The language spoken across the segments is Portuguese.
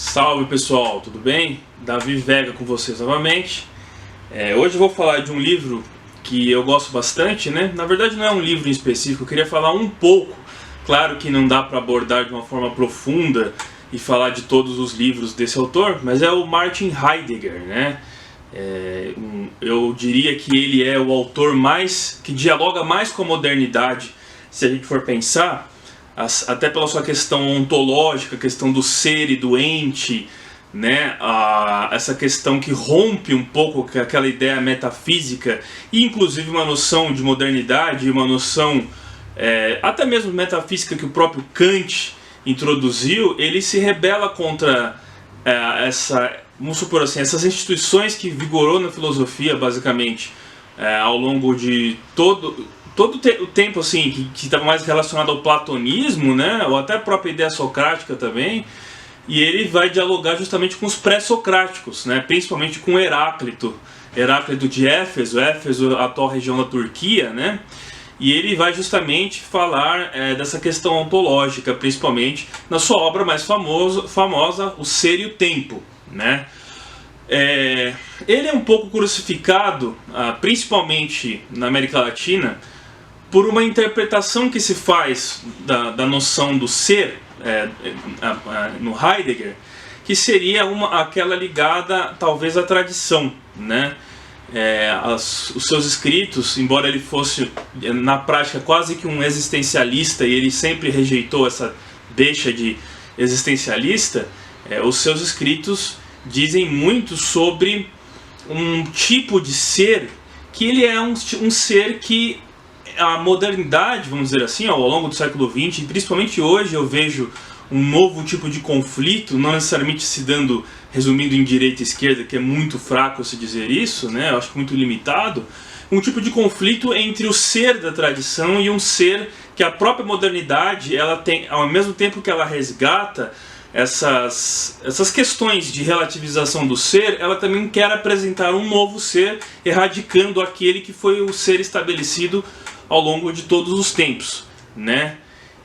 Salve pessoal, tudo bem? Davi Vega com vocês novamente. Hoje eu vou falar de um livro que eu gosto bastante, né? Na verdade não é um livro em específico, eu queria falar um pouco. Claro que não dá para abordar de uma forma profunda e falar de todos os livros desse autor, mas é o Martin Heidegger, né? Eu diria que ele é o autor que dialoga mais com a modernidade, se a gente for pensar, até pela sua questão ontológica, a questão do ser e do ente, né? Essa questão que rompe um pouco com aquela ideia metafísica e inclusive uma noção de modernidade, uma noção até mesmo metafísica que o próprio Kant introduziu. Ele se rebela contra vamos supor assim, essas instituições que vigorou na filosofia basicamente ao longo de todo o tempo assim, que estava mais relacionado ao platonismo, né, ou até a própria ideia socrática também. E ele vai dialogar justamente com os pré-socráticos, né, principalmente com Heráclito de Éfeso, a atual região da Turquia, né. E ele vai justamente falar dessa questão ontológica, principalmente na sua obra mais famosa, O Ser e o Tempo, né. Ele é um pouco crucificado, principalmente na América Latina, por uma interpretação que se faz da noção do ser no Heidegger, que seria aquela ligada talvez à tradição, né? Os seus escritos, embora ele fosse na prática quase que um existencialista, e ele sempre rejeitou essa deixa de existencialista, os seus escritos dizem muito sobre um tipo de ser que ele é um ser que a modernidade, vamos dizer assim, ao longo do século XX, e principalmente hoje, eu vejo um novo tipo de conflito, não necessariamente resumindo em direita e esquerda, que é muito fraco se dizer isso, né? Eu acho muito limitado, um tipo de conflito entre o ser da tradição e um ser que a própria modernidade, ela tem, ao mesmo tempo que ela resgata essas questões de relativização do ser, ela também quer apresentar um novo ser, erradicando aquele que foi o ser estabelecido ao longo de todos os tempos, né?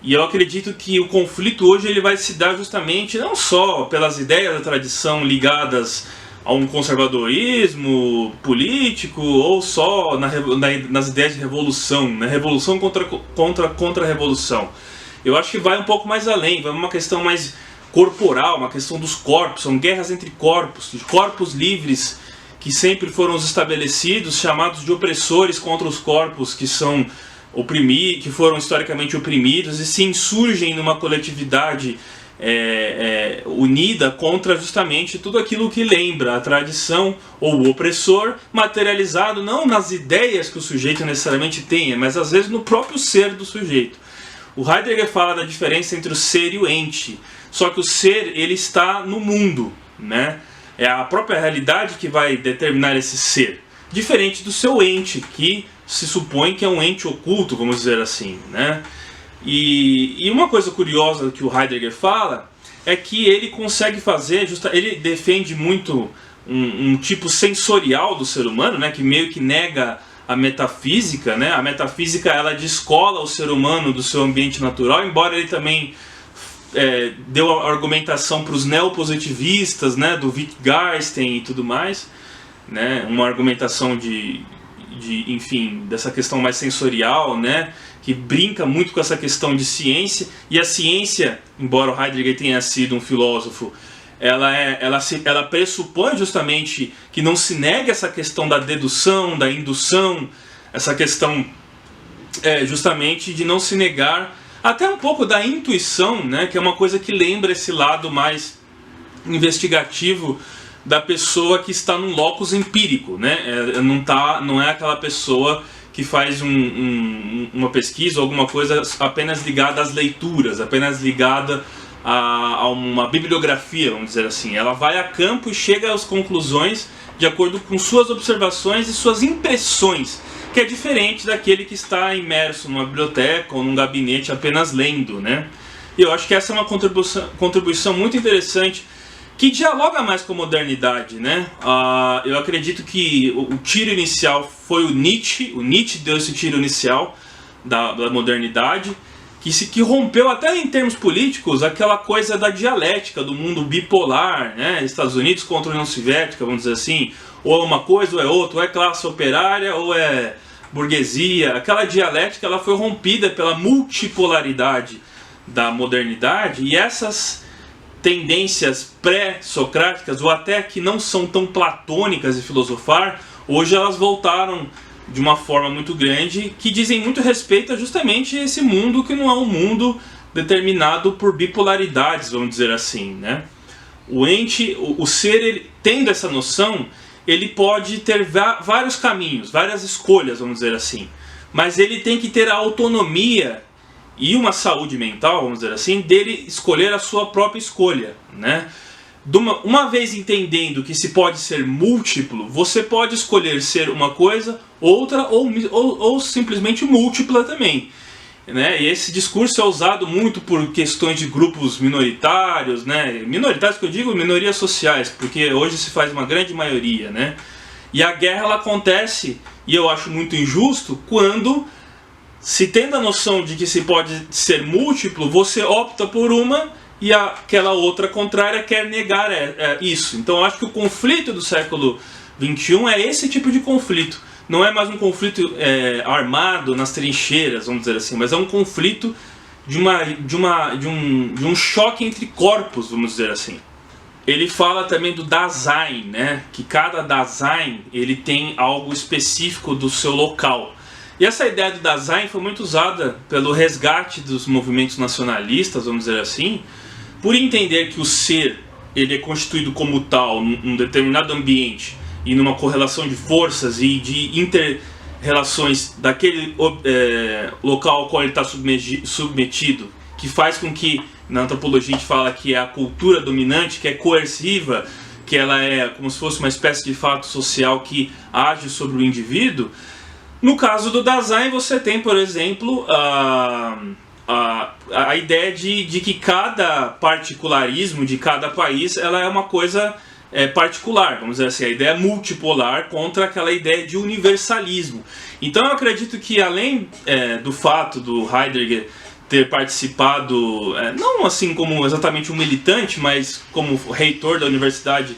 E eu acredito que o conflito hoje ele vai se dar justamente não só pelas ideias da tradição ligadas a um conservadorismo político, ou só nas ideias de revolução, né? Revolução contra revolução. Eu acho que vai um pouco mais além, vai uma questão mais corporal, uma questão dos corpos, são guerras entre corpos, de corpos livres que sempre foram os estabelecidos, chamados de opressores contra os corpos que foram historicamente oprimidos e se insurgem numa coletividade unida contra justamente tudo aquilo que lembra a tradição ou o opressor, materializado não nas ideias que o sujeito necessariamente tenha, mas às vezes no próprio ser do sujeito. O Heidegger fala da diferença entre o ser e o ente, só que o ser ele está no mundo, né? É a própria realidade que vai determinar esse ser, diferente do seu ente, que se supõe que é um ente oculto, vamos dizer assim, né? E uma coisa curiosa que o Heidegger fala é que ele consegue fazer, ele defende muito um tipo sensorial do ser humano, né? Que meio que nega a metafísica, né? A metafísica ela descola o ser humano do seu ambiente natural, embora ele também deu a argumentação para os neopositivistas, né, do Wittgenstein e tudo mais, né, uma argumentação enfim, dessa questão mais sensorial, né, que brinca muito com essa questão de ciência. E a ciência, embora o Heidegger tenha sido um filósofo, ela pressupõe justamente que não se negue essa questão da dedução, da indução, essa questão justamente de não se negar até um pouco da intuição, né, que é uma coisa que lembra esse lado mais investigativo da pessoa que está num locus empírico, né? Não é aquela pessoa que faz uma pesquisa ou alguma coisa apenas ligada às leituras, apenas ligada a uma bibliografia, vamos dizer assim. Ela vai a campo e chega às conclusões de acordo com suas observações e suas impressões, que é diferente daquele que está imerso numa biblioteca ou num gabinete apenas lendo, né? E eu acho que essa é uma contribuição muito interessante que dialoga mais com a modernidade, né? Eu acredito que o tiro inicial foi o Nietzsche deu esse tiro inicial da modernidade, que rompeu até em termos políticos aquela coisa da dialética do mundo bipolar, né? Estados Unidos contra a União Soviética, vamos dizer assim, ou é uma coisa ou é outra, ou é classe operária ou é burguesia. Aquela dialética ela foi rompida pela multipolaridade da modernidade, e essas tendências pré-socráticas, ou até que não são tão platônicas de filosofar, hoje elas voltaram de uma forma muito grande, que dizem muito respeito a justamente esse mundo que não é um mundo determinado por bipolaridades, vamos dizer assim, né? O ente, o ser, ele, tendo essa noção, ele pode ter vários caminhos, várias escolhas, vamos dizer assim, mas ele tem que ter a autonomia e uma saúde mental, vamos dizer assim, dele escolher a sua própria escolha, né? Uma vez entendendo que se pode ser múltiplo, você pode escolher ser uma coisa, outra ou simplesmente múltipla também, né? E esse discurso é usado muito por questões de grupos minoritários, né? Minoritários que eu digo, minorias sociais, porque hoje se faz uma grande maioria, né? E a guerra ela acontece, e eu acho muito injusto, quando, se tendo a noção de que se pode ser múltiplo, você opta por uma e aquela outra contrária quer negar isso. Então eu acho que o conflito do século XXI é esse tipo de conflito. Não é mais um conflito armado nas trincheiras, vamos dizer assim, mas é um conflito de um choque entre corpos, vamos dizer assim. Ele fala também do Dasein, né? Que cada Dasein ele tem algo específico do seu local. E essa ideia do Dasein foi muito usada pelo resgate dos movimentos nacionalistas, vamos dizer assim, por entender que o ser ele é constituído como tal num determinado ambiente e numa correlação de forças e de inter-relações daquele local ao qual ele está submetido, que faz com que, na antropologia a gente fala que é a cultura dominante, que é coerciva, que ela é como se fosse uma espécie de fato social que age sobre o indivíduo. No caso do Dasein, você tem, por exemplo, a ideia de que cada particularismo de cada país ela é uma coisa particular, vamos dizer assim, a ideia multipolar contra aquela ideia de universalismo. Então eu acredito que, além do fato do Heidegger ter participado, não assim como exatamente um militante, mas como reitor da universidade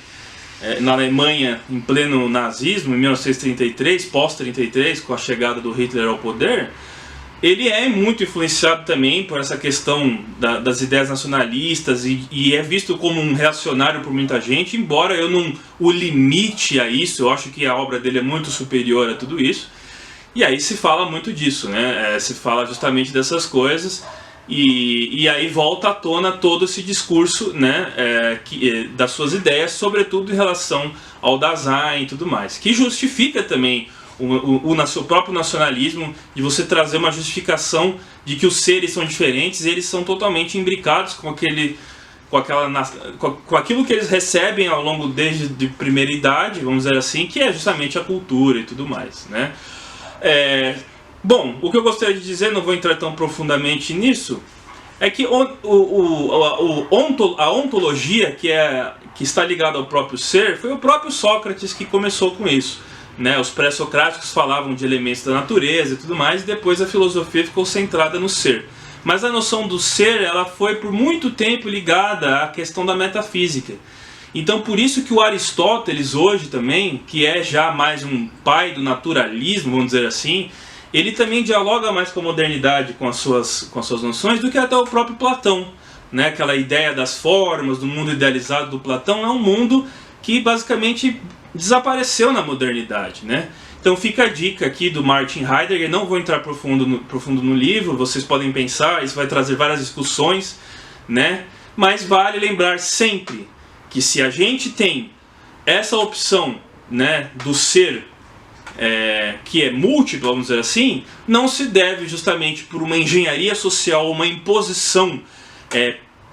na Alemanha em pleno nazismo, em 1933, pós-33, com a chegada do Hitler ao poder, ele é muito influenciado também por essa questão das ideias nacionalistas e é visto como um reacionário por muita gente, embora eu não o limite a isso. Eu acho que a obra dele é muito superior a tudo isso. E aí se fala muito disso, né? Se fala justamente dessas coisas. E aí volta à tona todo esse discurso, né, das suas ideias, sobretudo em relação ao Dasein e tudo mais, que justifica também o próprio nacionalismo, de você trazer uma justificação de que os seres são diferentes e eles são totalmente imbricados com aquilo que eles recebem ao longo desde de primeira idade, vamos dizer assim, que é justamente a cultura e tudo mais, né? Bom, o que eu gostaria de dizer, não vou entrar tão profundamente nisso, é que a ontologia que está ligada ao próprio ser, foi o próprio Sócrates que começou com isso, né? Os pré-socráticos falavam de elementos da natureza e tudo mais, e depois a filosofia ficou centrada no ser. Mas a noção do ser, ela foi por muito tempo ligada à questão da metafísica. Então por isso que o Aristóteles hoje também, que é já mais um pai do naturalismo, vamos dizer assim, ele também dialoga mais com a modernidade, com as suas noções, do que até o próprio Platão, né? Aquela ideia das formas, do mundo idealizado do Platão, é um mundo que basicamente desapareceu na modernidade, né? Então fica a dica aqui do Martin Heidegger. Não vou entrar profundo no livro, vocês podem pensar, isso vai trazer várias discussões, né? Mas vale lembrar sempre que se a gente tem essa opção, né, do ser que é múltiplo, vamos dizer assim, não se deve justamente por uma engenharia social, uma imposição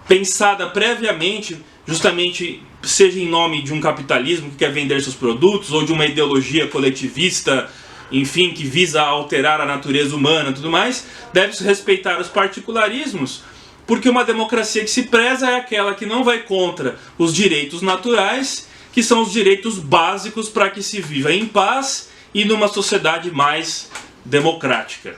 pensada previamente, justamente seja em nome de um capitalismo que quer vender seus produtos, ou de uma ideologia coletivista, enfim, que visa alterar a natureza humana e tudo mais. Deve-se respeitar os particularismos, porque uma democracia que se preza é aquela que não vai contra os direitos naturais, que são os direitos básicos para que se viva em paz e numa sociedade mais democrática.